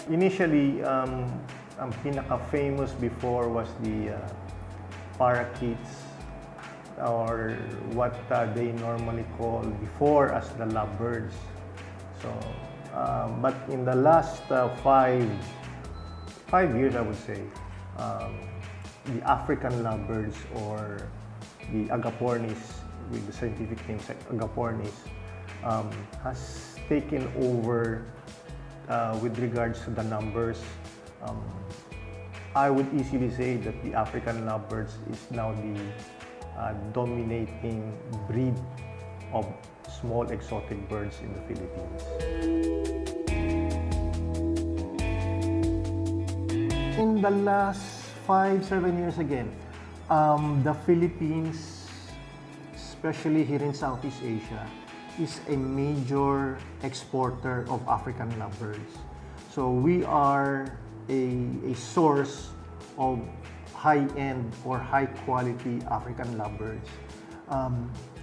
Initially, ang pinaka-famous before was the parakeets, or what they normally call before as the lovebirds. So, but in the last 5 years, I would say, the African lovebirds, or the agapornis, with the scientific name agapornis, has taken over with regards to the numbers. I would easily say that the African lovebirds is now the dominating breed of small exotic birds in the Philippines. In the last 5-7 years again, the Philippines, especially here in Southeast Asia, is a major exporter of African lovebirds. So we are a source of high-end or high-quality African lovebirds.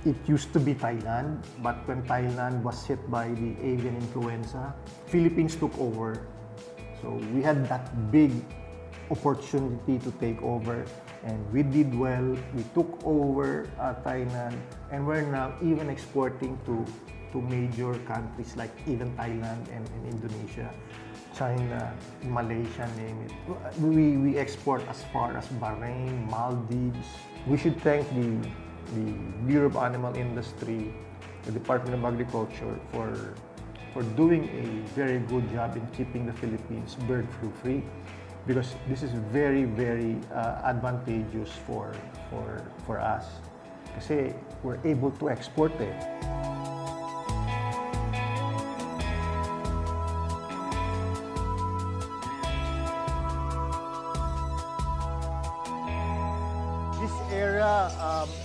It used to be Thailand, but when Thailand was hit by the avian influenza, Philippines took over. So we had that big opportunity to take over, and we did well. We took over Thailand, and we're now even exporting to major countries like even Thailand and Indonesia, China, Malaysia, name it. We export as far as Bahrain, Maldives. We should thank the Bureau of Animal Industry, the Department of Agriculture, for doing a very good job in keeping the Philippines bird flu free, because this is very, very advantageous for us, kasi we're able to export it. This area,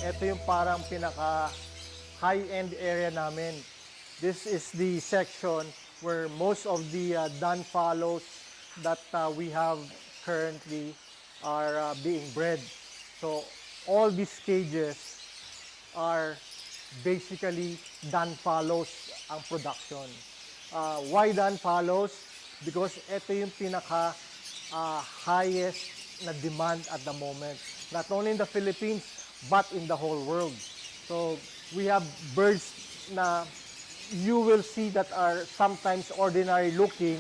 ito yung parang pinaka high-end area namin. This is the section where most of the dun fallows that we have currently are being bred. So all these cages are basically dun fallows ang production. Why dun fallows? Because ito yung pinaka highest na demand at the moment, not only in the Philippines but in the whole world. So we have birds na you will see that are sometimes ordinary looking,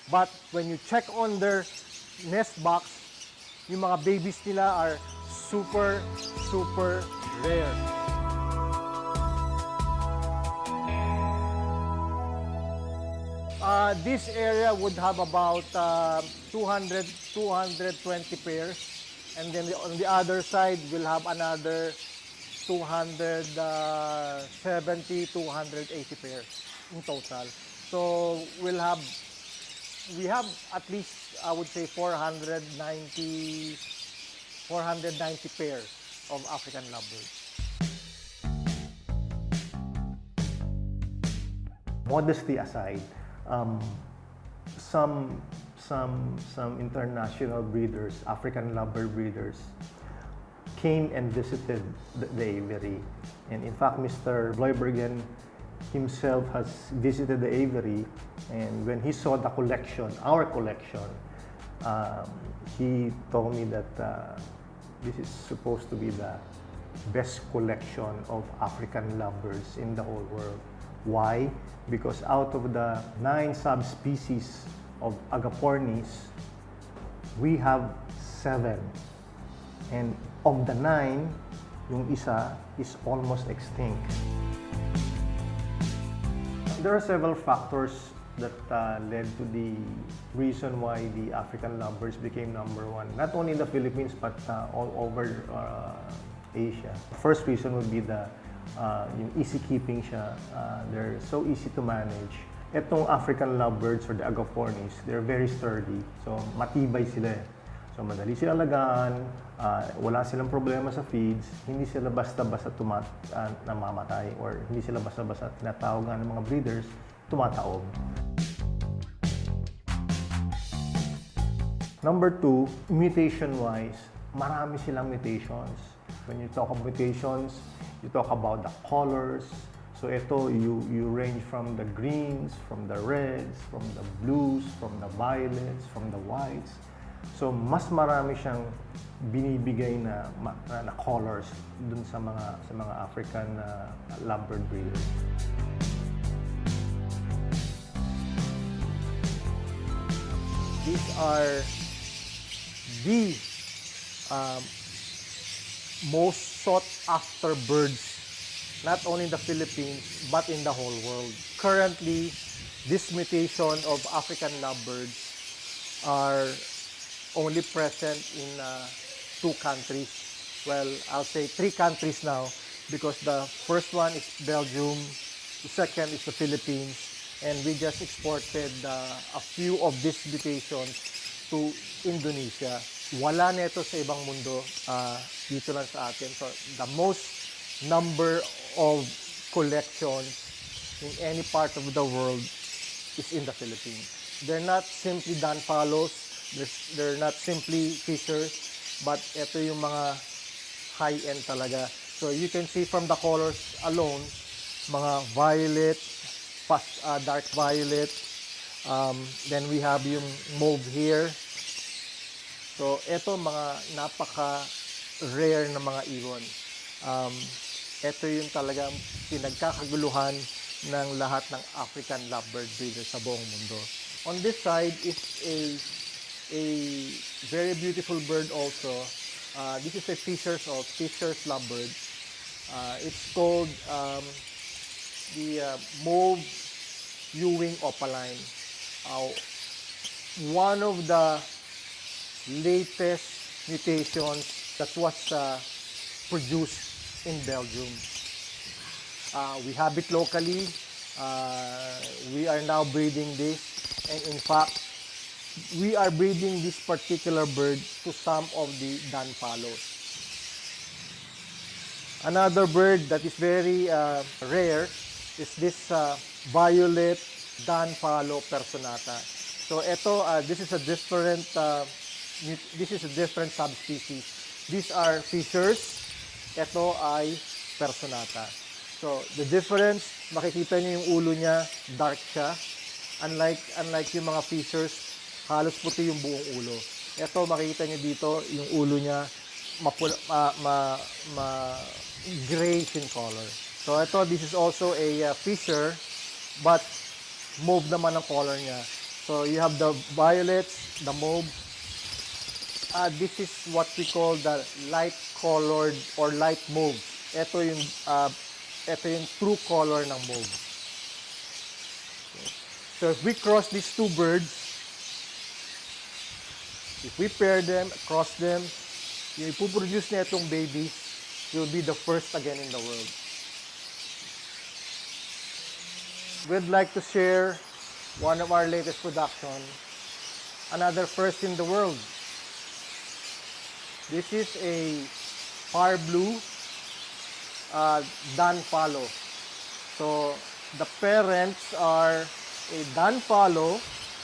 but when you check on their nest box, yung mga babies nila are super, super rare. This area would have about 220 pairs, and then on the other side we'll have another 270, 280 pairs in total. So we have at least, I would say, 490 pairs of African lovebirds. Modesty aside, some international breeders, African lovebird breeders, came and visited the aviary. And in fact, Mr. Bloybergen himself has visited the aviary, and when he saw the collection, our collection, he told me that this is supposed to be the best collection of African lovebirds in the whole world. Why? Because out of the 9 subspecies of agapornis, we have 7. And of the 9, yung isa is almost extinct. There are several factors that led to the reason why the African lovebirds became #1, not only in the Philippines but all over Asia. The first reason would be yung easy keeping siya. They're so easy to manage. Etong African lovebirds or the agapornis, they're very sturdy. So matibay sila eh. So madali sila alagaan, wala silang problema sa feeds, hindi sila basta-basta namamatay, or hindi sila basta-basta tinatawag nga ng mga breeders, tumataob. Number 2, mutation-wise, marami silang mutations. When you talk of mutations, you talk about the colors, So ito, you range from the greens, from the reds, from the blues, from the violets, from the whites. So mas marami siyang binibigay na colors dun sa mga African lovebird breeders. These are the most sought after birds, not only in the Philippines but in the whole world. Currently, this mutation of African lovebirds are only present in 2 countries. Well, I'll say 3 countries now, because the first one is Belgium, the second is the Philippines, and we just exported a few of these mutations to Indonesia. Wala nito sa ibang mundo, dito lang sa atin. So the most number of collections in any part of the world is in the Philippines. They're not simply danfalos, they're not simply fishers, but ito yung mga high-end talaga. So you can see from the colors alone, mga violet, dark violet, then we have yung mauve here. So ito mga napaka-rare na mga ibon. Ito yung talagang pinagkakaguluhan ng lahat ng African lovebird breeders sa buong mundo. On this side is a very beautiful bird also. This is a fisher's lovebird. It's called the mauve Ewing opaline. One of the latest mutations that was produced in Belgium. We have it locally. We are now breeding this, and in fact, we are breeding this particular bird to some of the danfalos. Another bird that is very rare is this violet danfalo personata. So ito, this is a different subspecies. These are fishers. Ito ay personata. So the difference, makikita niyo yung ulo niya, dark siya. Unlike yung mga fishers, halos puti yung buong ulo. Ito, makikita niyo dito, yung ulo niya, grayish in color. So ito, this is also a fisher, but mauve naman ang color niya. So you have the violets, the mauve. This is what we call the light colored or light mauve. Ito yung true color ng mauve. So if we cross these two birds, if we pair them, cross them, yung ipuproduce na itong babies will be the first again in the world. We'd like to share one of our latest production, another first in the world. This is a far blue danfalo. So the parents are a danfalo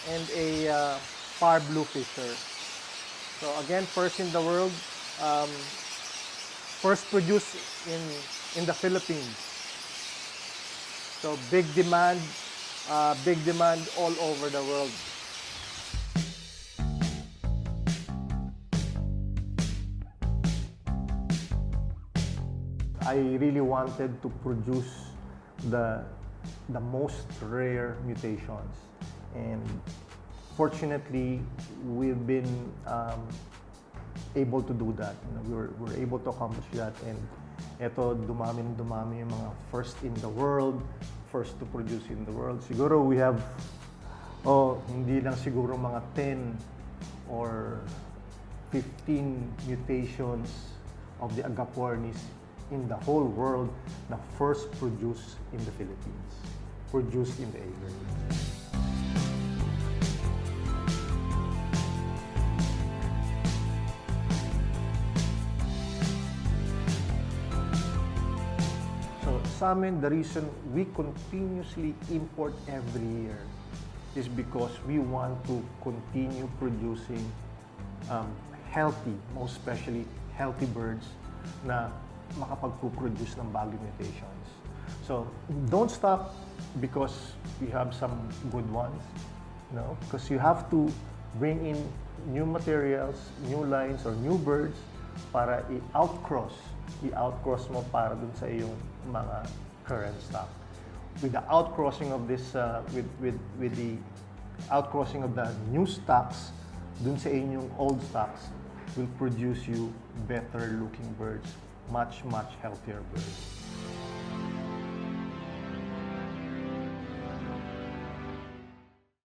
and a far blue fisher. So again, first in the world, first produced in the Philippines. So big demand all over the world. I really wanted to produce the most rare mutations, and fortunately, we've been able to do that. We're able to accomplish that, and eto dumami yung mga first in the world, first to produce in the world. Siguro we have hindi lang siguro mga 10 or 15 mutations of the agapornis in the whole world na first produced in the Philippines, produced in the aviary. So sa amin, the reason we continuously import every year is because we want to continue producing healthy, most especially healthy birds na makapag-produce ng bagong mutations. So don't stop because you have some good ones, no? Because you have to bring in new materials, new lines, or new birds para i-outcross mo para dun sa iyong mga current stock. With the outcrossing of this, with the outcrossing of the new stocks dun sa inyong old stocks will produce you better looking birds, much healthier birds.